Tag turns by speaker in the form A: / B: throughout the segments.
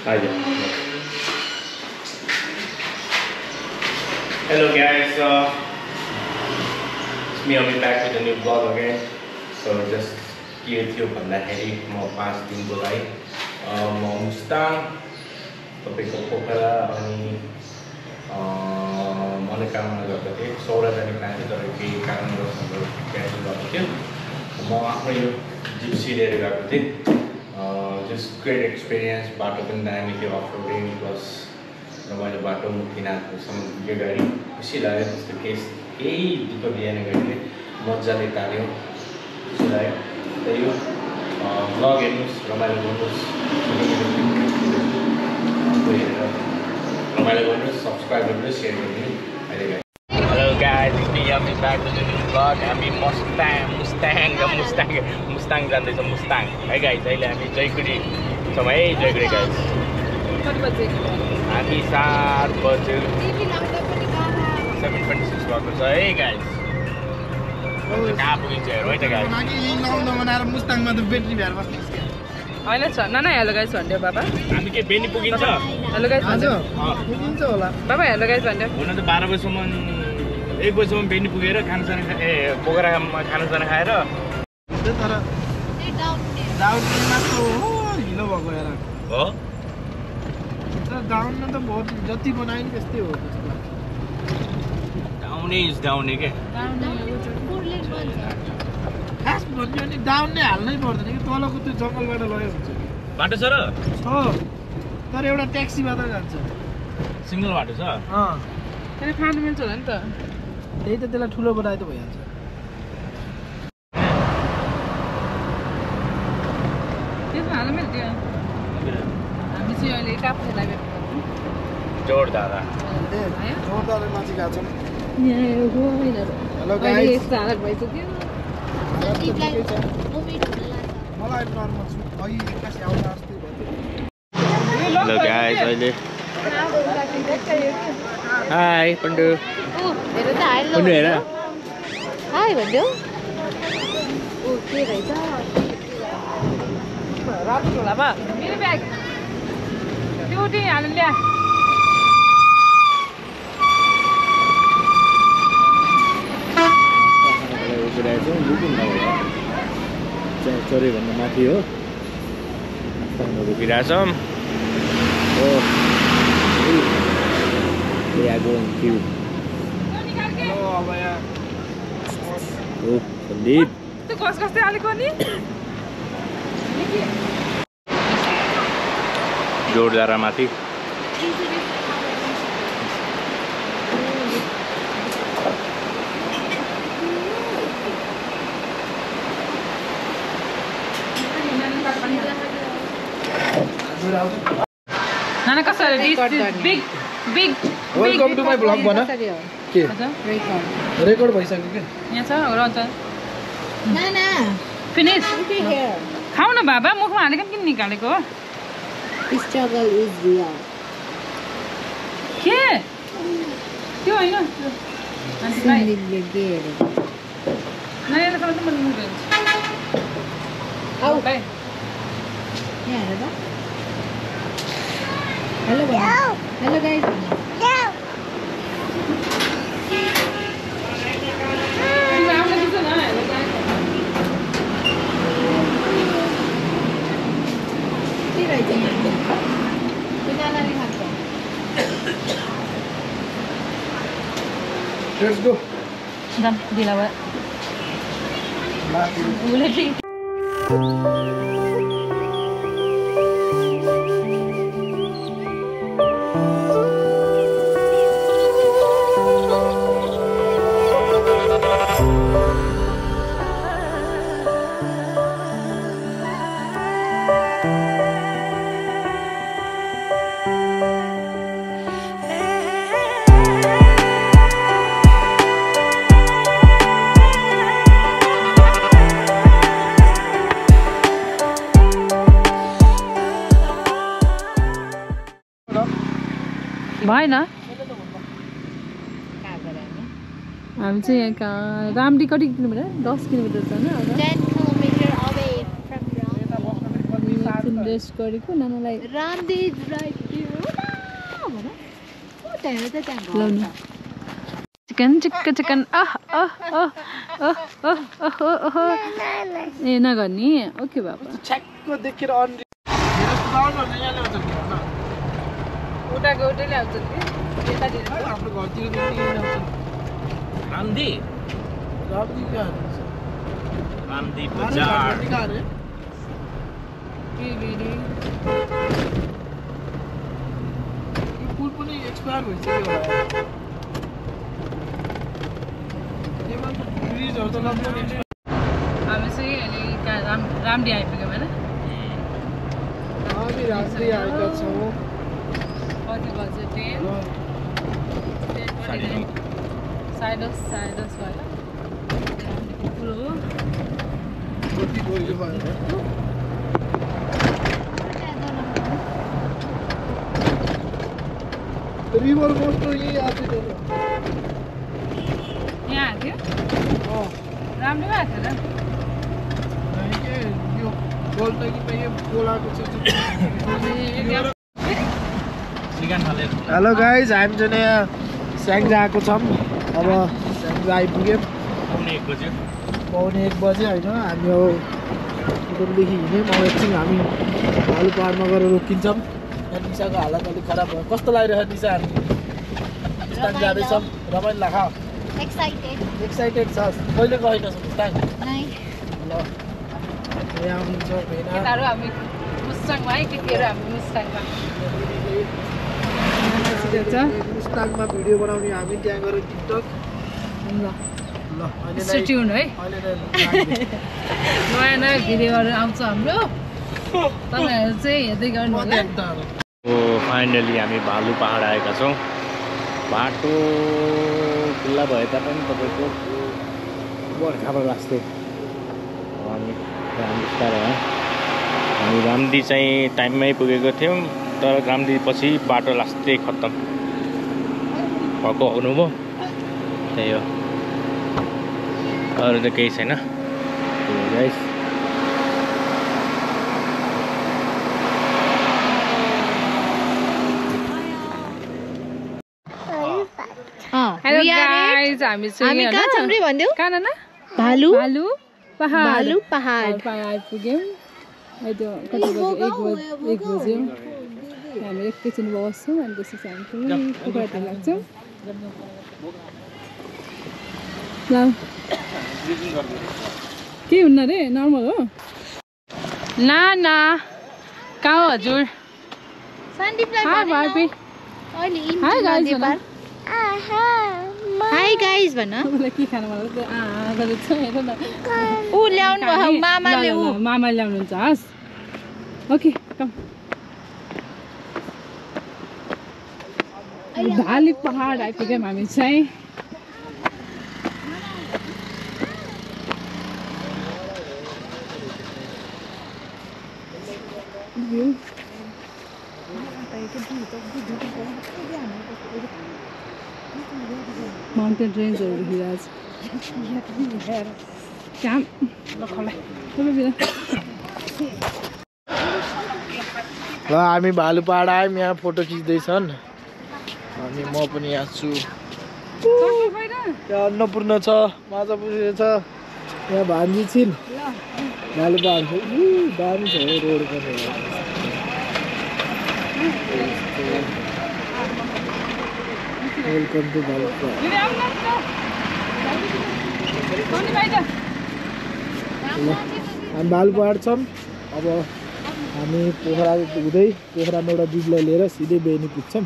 A: Hello guys, it's me. I'll be back with a new vlog again. So just के थियो भन्दाखेरि म 5 दिनको लागि म मुस्ताङ तपाईको पोखरा अनि मनोकामना गर्दै थिएँ 16 जाने प्लान थियो तर केही कारणवश हाम्रो क्यान्सल भएको थियो म आफ्नो यो जिप्सी लिएर गएको थिएँ जस्ट ग्रेट एक्सपिरियन्स बाटो पनि दामी थियो अफ रोडिङ प्लस रमाइलो बाटो मुक्तिनाथसम्म यो गाडी खुसी लाग्यो त्यस्तो केही दुःख दिएन गाडीले मजाले तान्यो खुसी लाग्यो र यो भ्लग हेर्नुहोस् रमाइलो गर्नुहोस् रमाइलो गर्नुहोस् सब्सक्राइब गर्नुहोस् सेयर गर्नुहोस् अहिले hello guys it's me I'm back with a new vlog हामी मुस्ताङ जाँदैछ मुस्ताङ है गाइस अहिले हामी जयगुडी छौँ है जयगुडी गाइस हामी 7 बजे 7:26 भएको छ है गाइस कहाँ पुगिन्छ हेरौँ है त गाइस
B: मुस्ताङमा त ब्याट्री भएर बस्नु
C: हैन छ नाना हेलो गाइस भन्दियो बाबा
A: हामी के बेनी पुगिन्छ
C: हेलो गाइस भन्दियो
B: पुगिन्छ होला
C: बाबा हेलो गाइस भन्दियो
A: हुन त 12 बजेसम्म 1 बजेसम्म बेनी पुगेर खानासाना पोखरामा खानासाना खाएर
B: तर डाउनमा त हो ढिलो भएको यार
A: हो
B: डाउनमा त बहुत जति बनायो नि त्यस्तै हो
A: डाउने के
B: खास भन्यो भने डाउन नै हाल्नै पर्दैन कि तलको त्यो जङ्गलबाट लग्यो हुन्छ
A: बाटो छ र
B: तर एउटा ट्याक्सीबाट जान्छ
A: सिंगल बाटो छ
C: त्यही खानु मिल्छ होला नि त
B: त्यही त त्यसलाई ठुलो बनाए त भइहाल्छ
C: त्यो हाल्नु मिल्थ्यो हामी चाहिँ अहिले काप्रे लागेको
A: जोरदारा
B: जोरदार माथि गएको छौँ
C: हेलो गाइस हालत भइसक्यो
B: मलाई नर्मल छु अहिले एक्कासी आउन जस्तै भयो
A: हेलो गाइस अहिले हाई पण्डु
D: हेर त हाई
A: पण्डु हेर
D: हाई भन्दियो ओ के रहेछ
C: रातो होला बा मेरो ब्याग त्यो उठी हाल्नु ल्या
A: चरे भन्दा माथि हो रोकिरहेछौँ हो सन्दीप
C: त्यो घस घस्दै हालेको नि
A: जोरदारा माथि
C: नाना कसरी big
B: welcome to my blog भन के रेकर्ड भइसक्यो के
C: यहाँ छ रन्छ
D: नाना
C: फिनिश खाऊ न बाबा मुखमा हालेको किन निकालेको हो
D: स्ट्रगल इज रियल
C: के त्यो होइन
D: सन्दीपले के हेरेको
C: नानीलाई खानु त मन मुख
D: आऊ
C: भाइ
D: यहाँ हेर त हेलो हेलो गाइस के रहेछ
B: लेट्स गो
C: जाम दिला भयो उसले ठीक भएन हामी चाहिँ यहाँ रामडी कति किलोमिटर 10 किलोमिटर छ होइन
D: 10 kilometers away from
C: इन्भेस्ट गरेको नानालाई
D: रामदेव ड्राइभ
C: चिकन ए नगर्ने ओके बाबा
B: छ्याक्क देखेर अन्ली
C: उठाको उठै ल्याउँछ नि
B: हाम्रो घरतिर
A: रामदी रामदी बजार
B: पुल पनि एक्सपायर भइसक्यो ब्रिजहरू त राम्रो
C: हामी चाहिँ अहिले रामडी आइपुग्यौँ होइन
B: हामी राम्रै आएका छौँ
C: कति बज्यो 10 साइडस भयो ठुलो हो
B: कति गयो भयो रिभर मोस्ट यही आएको थियो
C: यहाँ आएको थियो राम्रै भएको थियो
B: के यो गोल्डकीमा यो बोलाएको छ हेलो गाइज हामी चाहिँ यहाँ स्याङ्जा आएको छौँ अब स्याङ्जा आइपुग्यौँ पाउने 1 बजे होइन हामी अब उdenदेखि हिँड्यौँ अब एकछिन हामी भालु पहाडमा गएर रोकिन्छौँ यहाँ निसाको हालत अलिक खराब भयो कस्तो लागिरहेको निसा हामी मुस्ताङ जाँदैछौँ रमाइलो लाग्छ एक्साइटेड छ कहिले गएन मुस्ताङ ल यहाँ आउनुहुन्छ भेना
C: केटाहरू हामी मुस्ताङमा है केटीहरू हामी मुस्ताङमा
B: मुस्ताङमा भिडियो बनाउने हामी त्यहाँ गएर टिकटक
C: ल
B: ल
C: स्टे ट्युन है
B: अहिले
C: नयाँ भिडियोहरू आउँछ हाम्रो तपाईँहरू चाहिँ हेर्दै गर्नु होला
A: फाइनली हामी भालु पहाड आएका छौँ बाटो खुल्ला भए तापनि तपाईँको बर्खामा लास्दै हामी रामदी चाहिँ टाइममै पुगेको थियौँ तर रामदी पछि बाटो लास्दै खत्तम भएको हुनुभयो त्यही हो अरू त केही छैन गाइस
C: हेलो गाइस हामी चाहिँ
D: कहाँ छौँ रे भन्देऊ
C: कहाँ न
D: भालु
C: पहाड
D: पहाड
C: आइपुग्यौँ अहिले त्यो कति बज्यो 1 बज्यो हामी एकैछिन बस्छौँ अनि त्यसपछि हामी कुखुरातिर लाग्छौँ ल के हुन्न रे नर्मल हो ना कहाँ हो हजुर
D: हाई गाइस भन
C: के खानु मलाई
D: ऊ ल्याउनु भयो मामाले
C: मामा ल्याउनुहुन्छ हस् ओके कम भालु पहाड आइपुग्यौँ हामी चाहिँ माउन्टेन रेन्जहरू देखिरहेको काम
B: ल हामी भालु पहाड आयौँ यहाँ फोटो खिच्दैछन् अनि म पनि यहाँ छु यहाँ अन्नपूर्ण छ माछा पुछे छ यहाँ भान्जी छिन् भालु पहाड दामी छ रोड पनि वेलकम टु भालु पहाड हामी भालु पहाड छौँ अब हामी पोखरा हुँदै पोखरामा एउटा दिदीलाई लिएर सिधै बेनी पुग्छौँ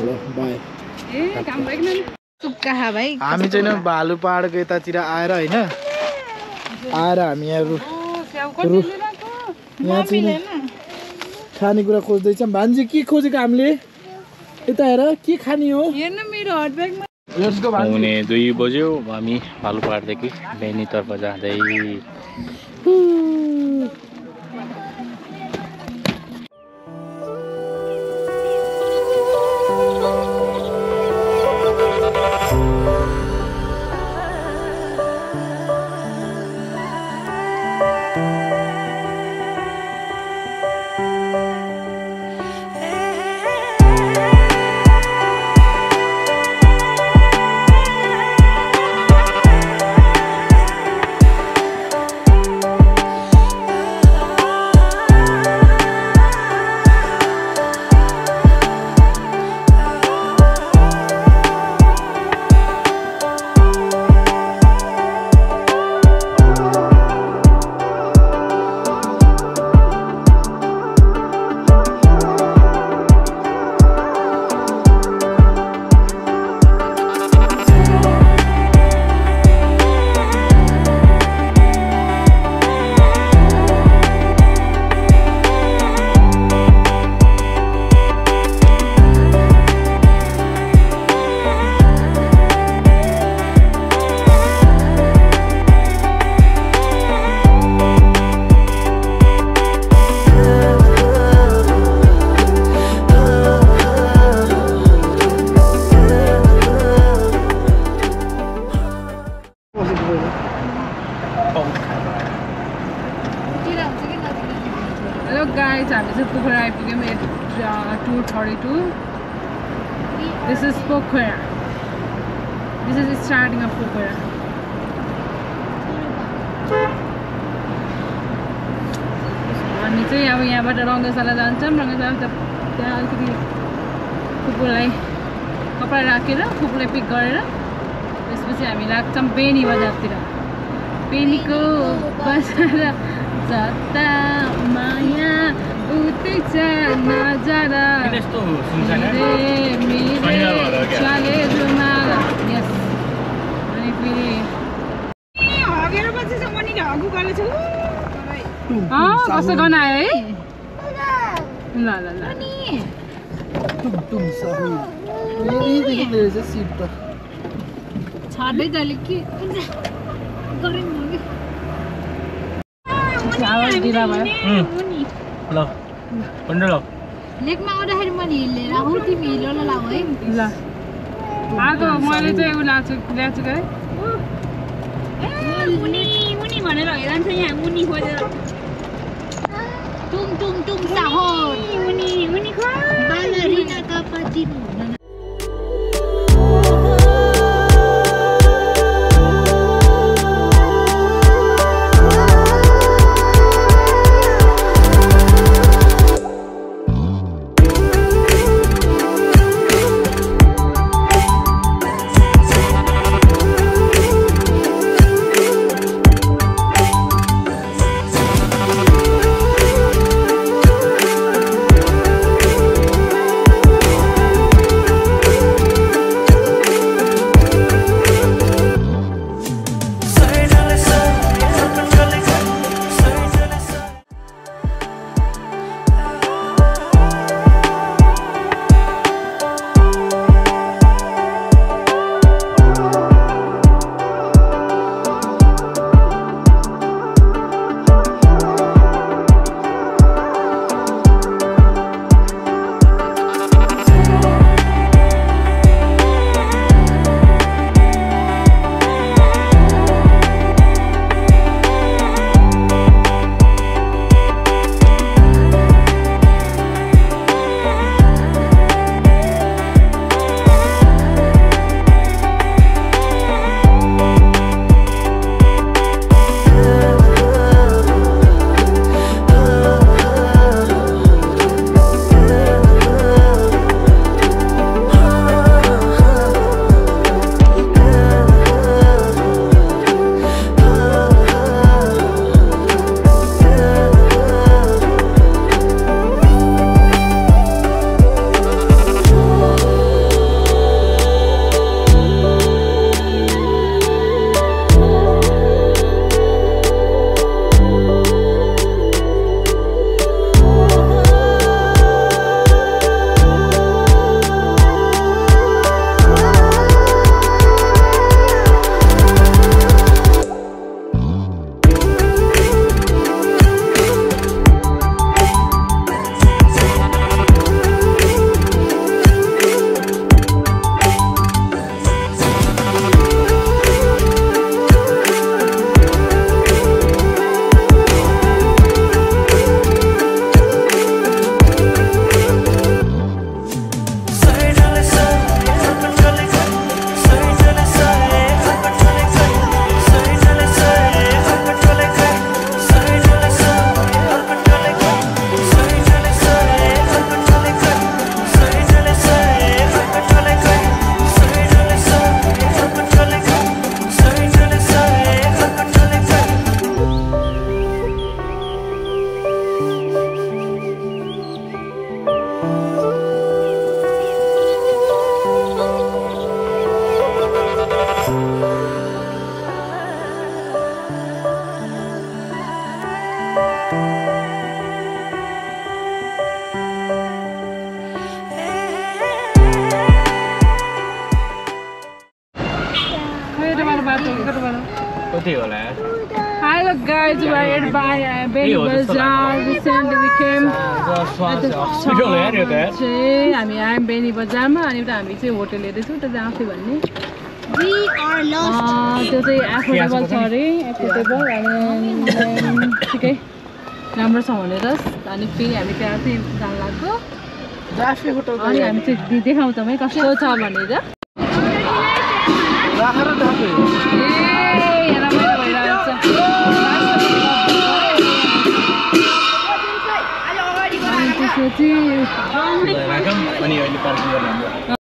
B: ल बाई हामी चाहिँ भालु पहाडको यतातिर आएर होइन आएर हामी यहाँ चाहिँ खानेकुरा खोज्दैछौँ भान्जी के खोजेको हामीले यता हेर के खाने हो
A: पाउने 2 बज्यो हामी भालु पहाडदेखि बेनीतर्फ जाँदै
C: Hello guys, हामी चाहिँ पोखरा आइपुग्यौँ at 2:32. This is Pokhara. This is the starting of Pokhara. हामी चाहिँ अब यहाँबाट रङ्गशाला जान्छौँ रङ्गशाला त्यहाँ अलिकति फुपूलाई कपडा राखेर फुपूलाई पिक गरेर त्यसपछि हामी लाग्छौँ बेनी बजारतिर बेनीको बजार जता माया उतै छ नजारा चले रुमाल यस अनि फेरि हगेर बसेछ मनिले हगु गले छु कस्तो गाना आयो है ल ल ल
B: टुङ सबै यहीदेखि लिएर चाहिँ सिट त
D: छाड्दै जाले के गरिम नि
C: आवाज दिला भयो
A: ल पन्ध्र ल
D: लेकमा आउँदाखेरि मैले हिलेर आऊ तिमी हिलो लाऊ है
C: ल आगो मैले चाहिँ उ ल्याछु के
D: मुनि मुनि भनेर हैरान छ यहाँ मुनि खोजेर टुङ टुङ टुङ साहोर मुनि मुनि खो बालरिना cappuccino
C: Hello guys, we are at Beni Bazaar. Recently we came at the hospital. हामी आयौँ बेनी बजारमा अनि उता हामी चाहिँ होटल हेर्दैछौँ उता जहाँ थियो भन्ने
D: We are lost.
C: त्यो चाहिँ एफोर्डेबल छ अरे एफोर्डेबल अनि ठिकै राम्रो छ भनेर अनि फेरि हामी त्यहाँ चाहिँ जान लाग्यो
B: जाफे होटल
C: अनि हामी चाहिँ देखाउँछौँ है कस्तो छ भनेर
B: राखेर जाफे
C: रमाइलो भइरहेको छ अनि त्यसपछि
A: अनि अहिले पार्किङ गर्नु